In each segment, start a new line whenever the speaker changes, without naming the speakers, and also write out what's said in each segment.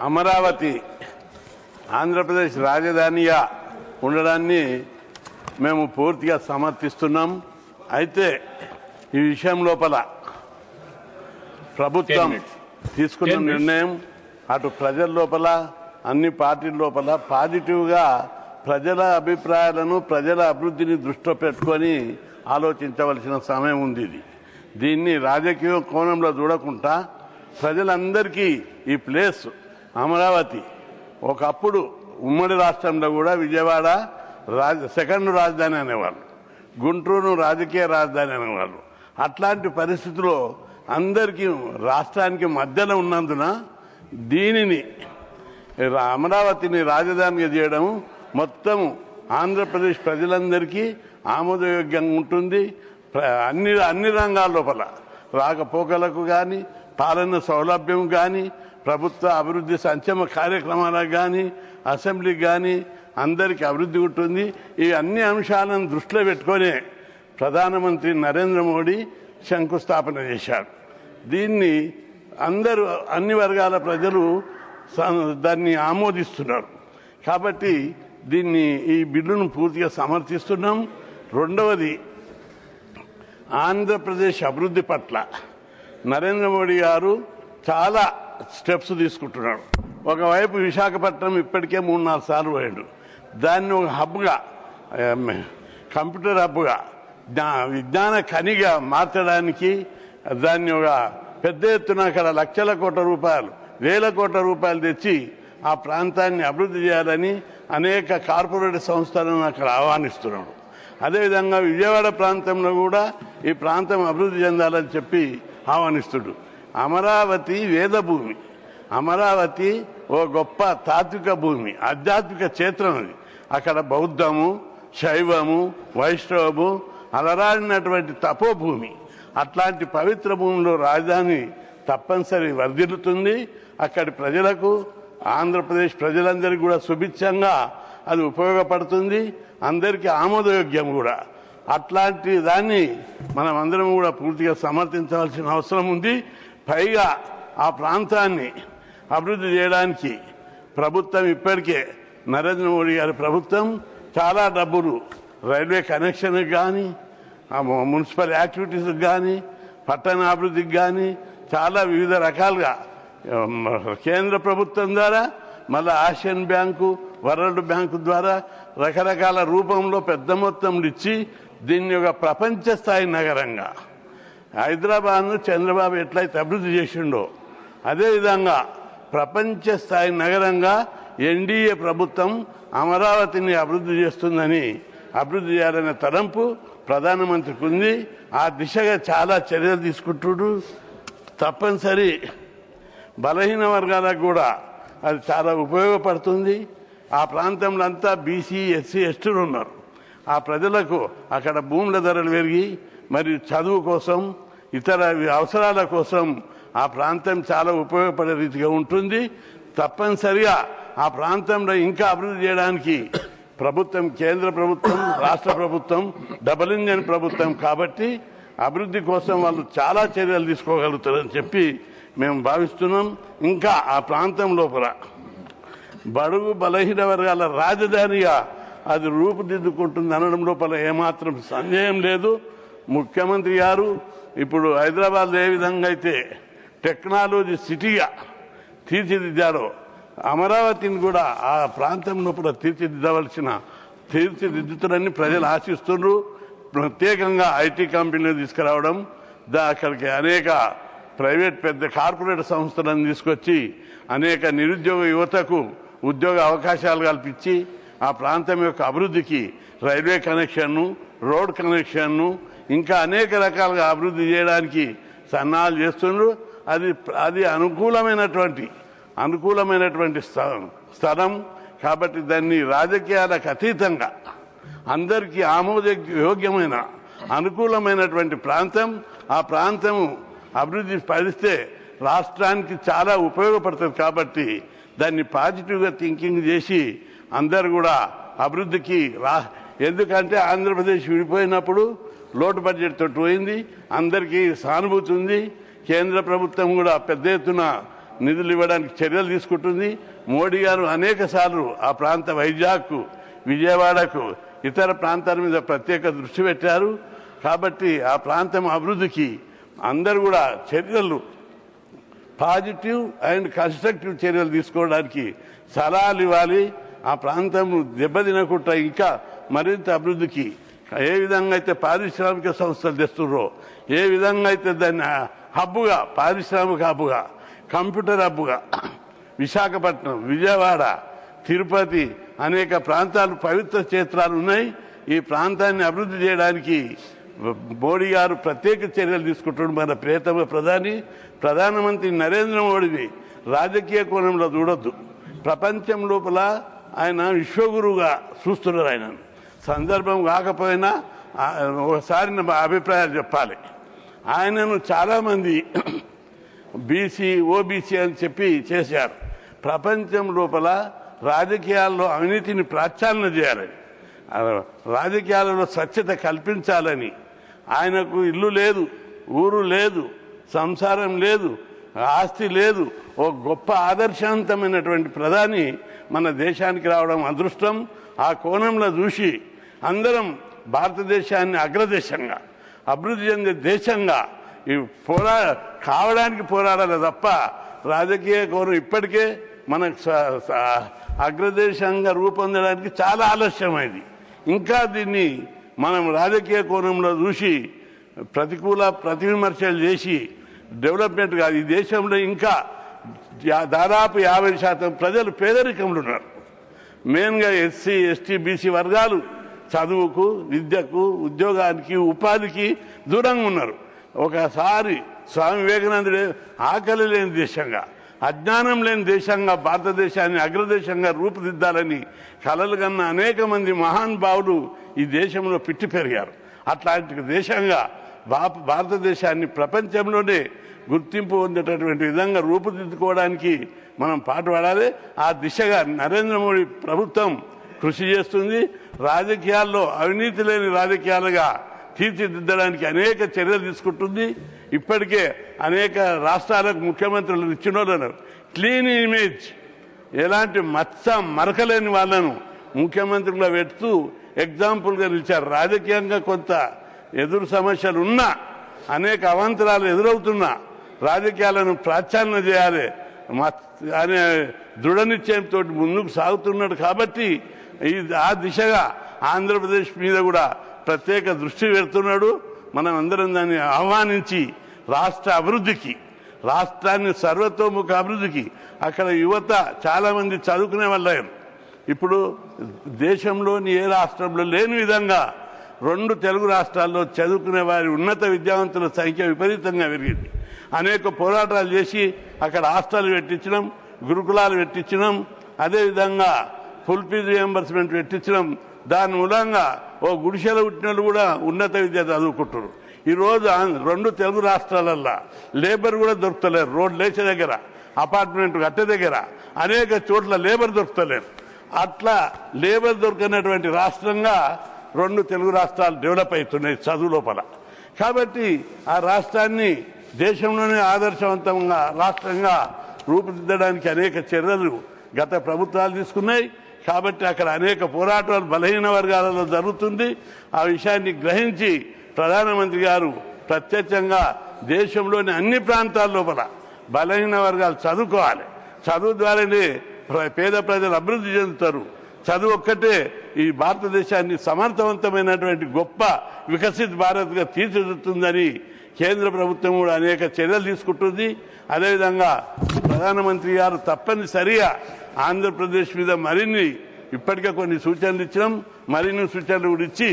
అమరావతి ఆంధ్రప్రదేశ్ రాజధానిగా ఉండడాన్ని మేము పూర్తిగా సమర్థిస్తున్నాం. అయితే ఈ విషయం లోపల ప్రభుత్వం తీసుకున్న నిర్ణయం అటు ప్రజల లోపల అన్ని పార్టీల లోపల పాజిటివ్గా ప్రజల అభిప్రాయాలను ప్రజల అభివృద్ధిని దృష్టిలో పెట్టుకొని ఆలోచించవలసిన సమయం ఉంది. దీన్ని రాజకీయ కోణంలో చూడకుండా ప్రజలందరికీ ఈ ప్లేస్ అమరావతి ఒకప్పుడు ఉమ్మడి రాష్ట్రంలో కూడా విజయవాడ సెకండ్ రాజధాని అనేవాళ్ళు, గుంటూరు రాజకీయ రాజధాని అనేవాళ్ళు. అట్లాంటి పరిస్థితుల్లో అందరికీ రాష్ట్రానికి మధ్యలో ఉన్నందున దీనిని అమరావతిని రాజధానిగా చేయడం మొత్తం ఆంధ్రప్రదేశ్ ప్రజలందరికీ ఆమోదయోగ్యంగా ఉంటుంది. అన్ని రంగాల లోపల రాకపోకలకు కానీ, పాలన సౌలభ్యం కానీ, ప్రభుత్వ అభివృద్ధి సంక్షేమ కార్యక్రమాలకు కానీ, అసెంబ్లీకి కానీ అందరికీ అభివృద్ధి ఉంటుంది. ఈ అన్ని అంశాలను దృష్టిలో పెట్టుకొని ప్రధానమంత్రి నరేంద్ర మోడీ శంకుస్థాపన చేశారు. దీన్ని అందరూ అన్ని వర్గాల ప్రజలు దాన్ని ఆమోదిస్తున్నారు. కాబట్టి ఈ బిల్లును పూర్తిగా సమర్థిస్తున్నాం. రెండవది, ఆంధ్రప్రదేశ్ అభివృద్ధి పట్ల నరేంద్ర మోడీ గారు చాలా స్టెప్స్ తీసుకుంటున్నాడు. ఒకవైపు విశాఖపట్నం ఇప్పటికే 3-4 సార్లు పోయాడు. దాన్ని ఒక హబ్గా, కంప్యూటర్ హబ్గా, విజ్ఞాన ఖనిగా మార్చడానికి దాన్ని ఒక పెద్ద ఎత్తున అక్కడ లక్షల కోట్ల రూపాయలు, వేల కోట్ల రూపాయలు తెచ్చి ఆ ప్రాంతాన్ని అభివృద్ధి చేయాలని అనేక కార్పొరేట్ సంస్థలను అక్కడ ఆహ్వానిస్తున్నాడు. అదేవిధంగా విజయవాడ ప్రాంతంలో కూడా ఈ ప్రాంతం అభివృద్ధి చెందాలని చెప్పి ఆహ్వానిస్తుడు. అమరావతి వేదభూమి, అమరావతి ఓ గొప్ప తాత్విక భూమి, ఆధ్యాత్మిక క్షేత్రం. అది అక్కడ బౌద్ధము, శైవము, వైష్ణవము అలరాడినటువంటి తపోభూమి. అట్లాంటి పవిత్ర భూమిలో రాజధాని తప్పనిసరి వర్ధిల్లుతుంది. అక్కడి ప్రజలకు, ఆంధ్రప్రదేశ్ ప్రజలందరికీ కూడా సుభిక్షంగా అది ఉపయోగపడుతుంది. అందరికీ ఆమోదయోగ్యం కూడా. అట్లాంటి దాన్ని మనం అందరం కూడా పూర్తిగా సమర్థించవలసిన అవసరం ఉంది. పైగా ఆ ప్రాంతాన్ని అభివృద్ధి చేయడానికి ప్రభుత్వం ఇప్పటికే నరేంద్ర మోడీ గారి ప్రభుత్వం చాలా డబ్బులు రైల్వే కనెక్షన్కి కానీ, మున్సిపల్ యాక్టివిటీస్కి కానీ, పట్టణాభివృద్ధికి కానీ చాలా వివిధ రకాలుగా కేంద్ర ప్రభుత్వం ద్వారా, మళ్ళీ ఆసియన్ బ్యాంకు, వరల్డ్ బ్యాంకు ద్వారా రకరకాల రూపంలో పెద్ద మొత్తంలో ఇచ్చి దీన్ని ఒక ప్రపంచ స్థాయి నగరంగా హైదరాబాద్ను చంద్రబాబు ఎట్లయితే అభివృద్ధి చేసిండో అదేవిధంగా ప్రపంచ స్థాయి నగరంగా ఎన్డీఏ ప్రభుత్వం అమరావతిని అభివృద్ధి చేస్తుందని, అభివృద్ధి చేయాలనే తలంపు ప్రధానమంత్రికి ఉంది. ఆ దిశగా చాలా చర్యలు తీసుకుంటుడు. తప్పనిసరి బలహీన వర్గాలకు కూడా అది చాలా ఉపయోగపడుతుంది. ఆ ప్రాంతంలో అంతా బీసీ, ఎస్సీ, ఎస్టీలు ఉన్నారు. ఆ ప్రజలకు అక్కడ భూముల ధరలు పెరిగి మరి చదువు కోసం, ఇతర అవసరాల కోసం ఆ ప్రాంతం చాలా ఉపయోగపడే రీతిగా ఉంటుంది. తప్పనిసరిగా ఆ ప్రాంతంలో ఇంకా అభివృద్ధి చేయడానికి ప్రభుత్వం, కేంద్ర ప్రభుత్వం, రాష్ట్ర ప్రభుత్వం డబుల్ ఇంజన్ ప్రభుత్వం కాబట్టి అభివృద్ధి కోసం వాళ్ళు చాలా చర్యలు తీసుకోగలుగుతారని చెప్పి మేము భావిస్తున్నాం. ఇంకా ఆ ప్రాంతం లోపల బడుగు బలహీన వర్గాల రాజధానిగా అది రూపుదిద్దుకుంటుంది అనడం లోపల ఏమాత్రం సందేహం లేదు. ముఖ్యమంత్రి గారు ఇప్పుడు హైదరాబాద్ ఏ విధంగా అయితే టెక్నాలజీ సిటీగా తీర్చిదిద్దారో అమరావతిని కూడా ఆ ప్రాంతం లోపల తీర్చిదిద్దుతారని ప్రజలు ఆశిస్తున్నారు. ప్రత్యేకంగా ఐటీ కంపెనీలు తీసుకురావడం, అక్కడికి అనేక ప్రైవేట్ పెద్ద కార్పొరేట్ సంస్థలను తీసుకొచ్చి అనేక నిరుద్యోగ యువతకు ఉద్యోగ అవకాశాలు కల్పించి ఆ ప్రాంతం యొక్క అభివృద్ధికి రైల్వే కనెక్షన్ను, రోడ్ కనెక్షన్ను ఇంకా అనేక రకాలుగా అభివృద్ధి చేయడానికి సన్నాహాలు చేస్తున్నారు. అది అనుకూలమైనటువంటి స్థలం కాబట్టి దాన్ని రాజకీయాలకు అతీతంగా అందరికీ ఆమోదయోగ్యమైన అనుకూలమైనటువంటి ప్రాంతం. ఆ ప్రాంతం అభివృద్ధి పరిస్తే రాష్ట్రానికి చాలా ఉపయోగపడుతుంది. కాబట్టి దాన్ని పాజిటివ్గా థింకింగ్ చేసి అందరు కూడా అభివృద్ధికి ఎందుకంటే ఆంధ్రప్రదేశ్ విడిపోయినప్పుడు లోటు బడ్జెట్ తోటి పోయింది. అందరికీ సానుభూతి ఉంది. కేంద్ర ప్రభుత్వం కూడా పెద్ద ఎత్తున నిధులు ఇవ్వడానికి చర్యలు తీసుకుంటుంది. మోడీ గారు అనేకసార్లు ఆ ప్రాంత వైజాగ్కు, విజయవాడకు, ఇతర ప్రాంతాల మీద ప్రత్యేక దృష్టి పెట్టారు. కాబట్టి ఆ ప్రాంతం అభివృద్ధికి అందరూ కూడా చర్యలు, పాజిటివ్ అండ్ కన్స్ట్రక్టివ్ చర్యలు తీసుకోవడానికి సలహాలు ఇవ్వాలి. ఆ ప్రాంతం దెబ్బతినకుండా ఇంకా మరింత అభివృద్ధికి ఏ విధంగా అయితే పారిశ్రామిక సంస్థలు తెస్తున్నారో, ఏ విధంగా అయితే దాన్ని హబ్బుగా, పారిశ్రామిక హబ్బుగా, కంప్యూటర్ హబ్బుగా విశాఖపట్నం, విజయవాడ, తిరుపతి అనేక ప్రాంతాలు పవిత్ర క్షేత్రాలు ఉన్నాయి. ఈ ప్రాంతాన్ని అభివృద్ధి చేయడానికి మోడీ గారు ప్రత్యేక చర్యలు తీసుకుంటున్నారు. మన ప్రియతమ ప్రధానమంత్రి నరేంద్ర మోడీని రాజకీయ కోణంలో చూడొద్దు. ప్రపంచం లోపల ఆయన విశ్వగురువుగా చూస్తున్నారు. ఆయన సందర్భం కాకపోయినా ఒకసారి నా అభిప్రాయాలు చెప్పాలి. ఆయనను చాలామంది బీసీ, ఓబీసీ అని చెప్పి చేశారు. ప్రపంచం లోపల రాజకీయాల్లో అవినీతిని ప్రక్షాళన చేయాలని, రాజకీయాలలో స్వచ్ఛత కల్పించాలని, ఆయనకు ఇల్లు లేదు, ఊరు లేదు, సంసారం లేదు, ఆస్తి లేదు, ఓ గొప్ప ఆదర్శవంతమైనటువంటి ప్రధాని మన దేశానికి రావడం అదృష్టం. ఆ కోణంలో చూసి అందరం భారతదేశాన్ని అగ్రదేశంగా, అభివృద్ధి చెందే దేశంగా కావడానికి పోరాడాలి తప్ప రాజకీయ కోణం ఇప్పటికే మనకు అగ్రదేశంగా రూపొందడానికి చాలా ఆలస్యమైంది. ఇంకా దీన్ని మనం రాజకీయ కోణంలో చూసి ప్రతివిమర్శలు చేసి డెవలప్మెంట్ కాదు. ఈ దేశంలో ఇంకా దాదాపు 50% ప్రజలు పేదరికంలో ఉన్నారు. మెయిన్గా ఎస్సీ, ఎస్టీ, బీసీ వర్గాలు చదువుకు, విద్యకు, ఉద్యోగానికి, ఉపాధికి దూరంగా ఉన్నారు. ఒకసారి స్వామి వివేకానందుడే ఆకలి లేని దేశంగా, అజ్ఞానం లేని దేశంగా భారతదేశాన్ని అగ్రదేశంగా రూపుదిద్దాలని కలలు కన్న అనేక మంది మహానుభావులు ఈ దేశంలో పిట్టి పెరిగారు. అట్లాంటి దేశంగా భారతదేశాన్ని ప్రపంచంలోనే గుర్తింపు పొందేటటువంటి విధంగా రూపుదిద్దుకోవడానికి మనం పాటుపడాలి. ఆ దిశగా నరేంద్ర మోడీ ప్రభుత్వం కృషి చేస్తుంది. రాజకీయాల్లో అవినీతి లేని రాజకీయాలుగా తీర్చిదిద్దడానికి అనేక చర్యలు తీసుకుంటుంది. ఇప్పటికే అనేక రాష్ట్రాలకు ముఖ్యమంత్రులు ఇచ్చిన వాళ్ళను క్లీన్ ఇమేజ్, ఎలాంటి మరకలేని వాళ్ళను ముఖ్యమంత్రులుగా పెడుతూ ఎగ్జాంపుల్గా నిలిచారు. రాజకీయంగా కొంత ఎదురు సమస్యలు ఉన్నా, అనేక అవాంతరాలు ఎదురవుతున్నా రాజకీయాలను ప్రక్షాళన చేయాలి అనే దృఢ నిశ్చయంతో ముందుకు సాగుతున్నాడు. కాబట్టి ఆ దిశగా ఆంధ్రప్రదేశ్ మీద కూడా ప్రత్యేక దృష్టి పెడుతున్నాడు. మనం అందరం దాన్ని ఆహ్వానించి రాష్ట్ర అభివృద్ధికి, రాష్ట్రాన్ని సర్వతోముఖ అభివృద్ధికి, అక్కడ యువత చాలామంది చదువుకునే వాళ్ళు ఇప్పుడు దేశంలోని ఏ రాష్ట్రంలో లేని విధంగా 2 తెలుగు రాష్ట్రాల్లో చదువుకునే వారి ఉన్నత విద్యావంతుల సంఖ్య విపరీతంగా పెరిగింది. అనేక పోరాటాలు చేసి అక్కడ హాస్టల్ పెట్టించడం, గురుకులాలు పెట్టించడం, అదేవిధంగా ఫుల్ ఫీజు రియంబర్స్మెంట్ పెట్టించడం. దాని మూలంగా ఓ గుడిసెల పుట్టినలు కూడా ఉన్నత విద్య చదువుకుంటారు. ఈరోజు 2 తెలుగు రాష్ట్రాలల్లో లేబర్ కూడా దొరుకుతలేరు. రోడ్ లేచే దగ్గర, అపార్ట్మెంట్ కట్టే దగ్గర అనేక చోట్ల లేబర్ దొరుకుతలేరు. అట్లా లేబర్ దొరకనటువంటి రాష్ట్రంగా 2 తెలుగు రాష్ట్రాలు డెవలప్ అవుతున్నాయి చదువు లోపల. కాబట్టి ఆ రాష్ట్రాన్ని దేశంలోనే ఆదర్శవంతంగా రాష్ట్రంగా రూపుదిద్దడానికి అనేక చర్యలు గత ప్రభుత్వాలు తీసుకున్నాయి. కాబట్టి అక్కడ అనేక పోరాటాలు బలహీన వర్గాలలో జరుగుతుంది. ఆ విషయాన్ని గ్రహించి ప్రధానమంత్రి గారు ప్రత్యక్షంగా దేశంలోని అన్ని ప్రాంతాల లోపల బలహీన వర్గాలు చదువుకోవాలి. చదువు ద్వారానే పేద ప్రజలు అభివృద్ధి చెందుతారు. చదువు ఒక్కటే ఈ భారతదేశాన్ని సమర్థవంతమైనటువంటి గొప్ప వికసిత్ భారత్గా తీర్చిదిద్దుతుందని కేంద్ర ప్రభుత్వం కూడా అనేక చర్యలు తీసుకుంటుంది. అదేవిధంగా ప్రధానమంత్రి గారు తప్పనిసరిగా ఆంధ్రప్రదేశ్ మీద మరిన్ని ఇప్పటికే కొన్ని సూచనలు ఇచ్చినాం, మరిన్ని సూచనలు కూడా ఇచ్చి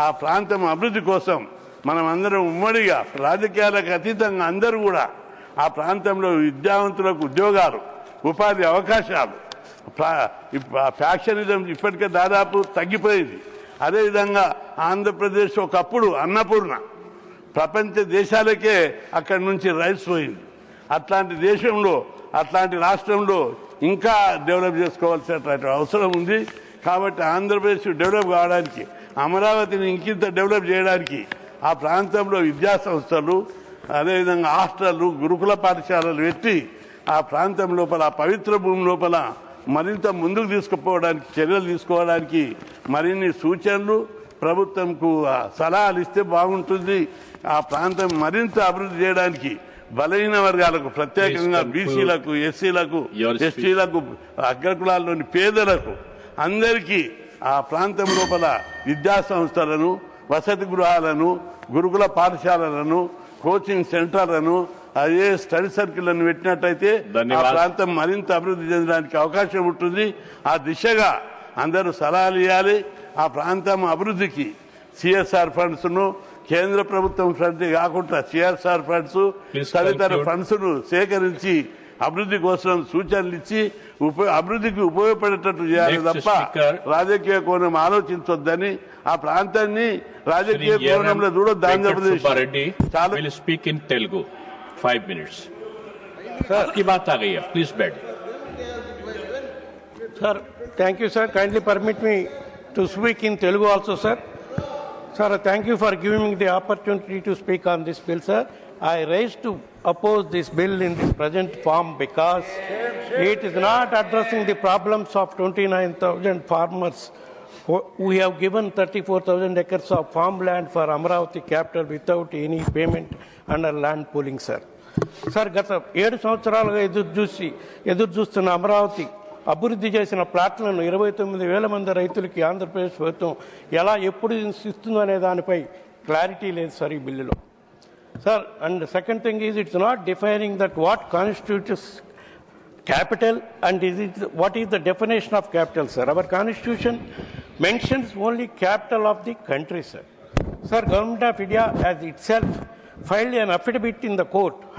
ఆ ప్రాంతం అభివృద్ధి కోసం మనం అందరం ఉమ్మడిగా రాజకీయాలకు అతీతంగా అందరూ కూడా ఆ ప్రాంతంలో విద్యావంతులకు ఉద్యోగాలు, ఉపాధి అవకాశాలు, ఫ్యాక్షనిజం ఇప్పటికే దాదాపు తగ్గిపోయింది. అదేవిధంగా ఆంధ్రప్రదేశ్ ఒకప్పుడు అన్నపూర్ణ, ప్రపంచ దేశాలకే అక్కడి నుంచి రైస్ పోయింది. అట్లాంటి దేశంలో, అట్లాంటి రాష్ట్రంలో ఇంకా డెవలప్ చేసుకోవాల్సినటువంటి అవసరం ఉంది. కాబట్టి ఆంధ్రప్రదేశ్ డెవలప్ కావడానికి, అమరావతిని ఇంకింత డెవలప్ చేయడానికి ఆ ప్రాంతంలో విద్యా సంస్థలు, అదేవిధంగా హాస్టళ్లు, గురుకుల పాఠశాలలు పెట్టి ఆ ప్రాంతం లోపల, ఆ పవిత్ర భూమి లోపల మరింత ముందుకు తీసుకుపోవడానికి, చర్యలు తీసుకోవడానికి మరిన్ని సూచనలు, ప్రభుత్వంకు సలహాలు ఇస్తే బాగుంటుంది. ఆ ప్రాంతం మరింత అభివృద్ధి చేయడానికి బలహీన వర్గాలకు, ప్రత్యేకంగా బీసీలకు, ఎస్సీలకు, ఎస్టీలకు, అగ్రకులాల్లోని పేదలకు అందరికీ ఆ ప్రాంతం లోపల విద్యా సంస్థలను, వసతి గృహాలను, గురుకుల పాఠశాలలను, కోచింగ్ సెంటర్లను, అదే స్టడీ సర్కిళ్లను పెట్టినట్టయితే ఆ ప్రాంతం మరింత అభివృద్ధి చెందడానికి అవకాశం ఉంటుంది. ఆ దిశగా అందరూ సలహాలు ఇవ్వాలి. ఆ ప్రాంతం అభివృద్ధికి సిఎస్ఆర్ ఫండ్స్ ను, కేంద్ర ప్రభుత్వం ఫండ్స్ కాకుండా సిఎస్ఆర్ ఫండ్స్, తదితర ఫండ్స్ ను సేకరించి అభివృద్ధి కోసం సూచనలు ఇచ్చి అభివృద్ధికి ఉపయోగపడేటట్టు చేయాలి తప్ప రాజకీయ కోణం ఆలోచించొద్దని, ఆ ప్రాంతాన్ని రాజకీయ కోణంలో చూడొద్దు. Andhra Pradesh
will speak in Telugu. 5 minutes. Sir, की बात आ गई है. Please bed.
Sir, thank you, sir. Kindly permit me to speak in Telugu also, sir. Sir, thank you for giving me the opportunity to speak on this bill, sir. I raised to oppose this bill in this present form because it is not addressing the problems of 29,000 farmers who have given 34,000 acres of farmland for Amravati capital without any payment under land pooling, sir. Sir, గత 7 సంవత్సరాలుగా ఎదురు చూస్తున్న అమరావతి అభివృద్ధి చేసిన ప్లాట్లను 29,000 మంది రైతులకి ఆంధ్రప్రదేశ్ ప్రభుత్వం ఎప్పుడు ఇస్తుందో అనే దానిపై క్లారిటీ లేదు సార్ ఈ బిల్లులో. Sir, and second thing is it's not defining that what constitutes capital and what is the definition of capital, sir? Our constitution mentions only capital of the country, sir. Sir, Government of India has itself filed an affidavit in the court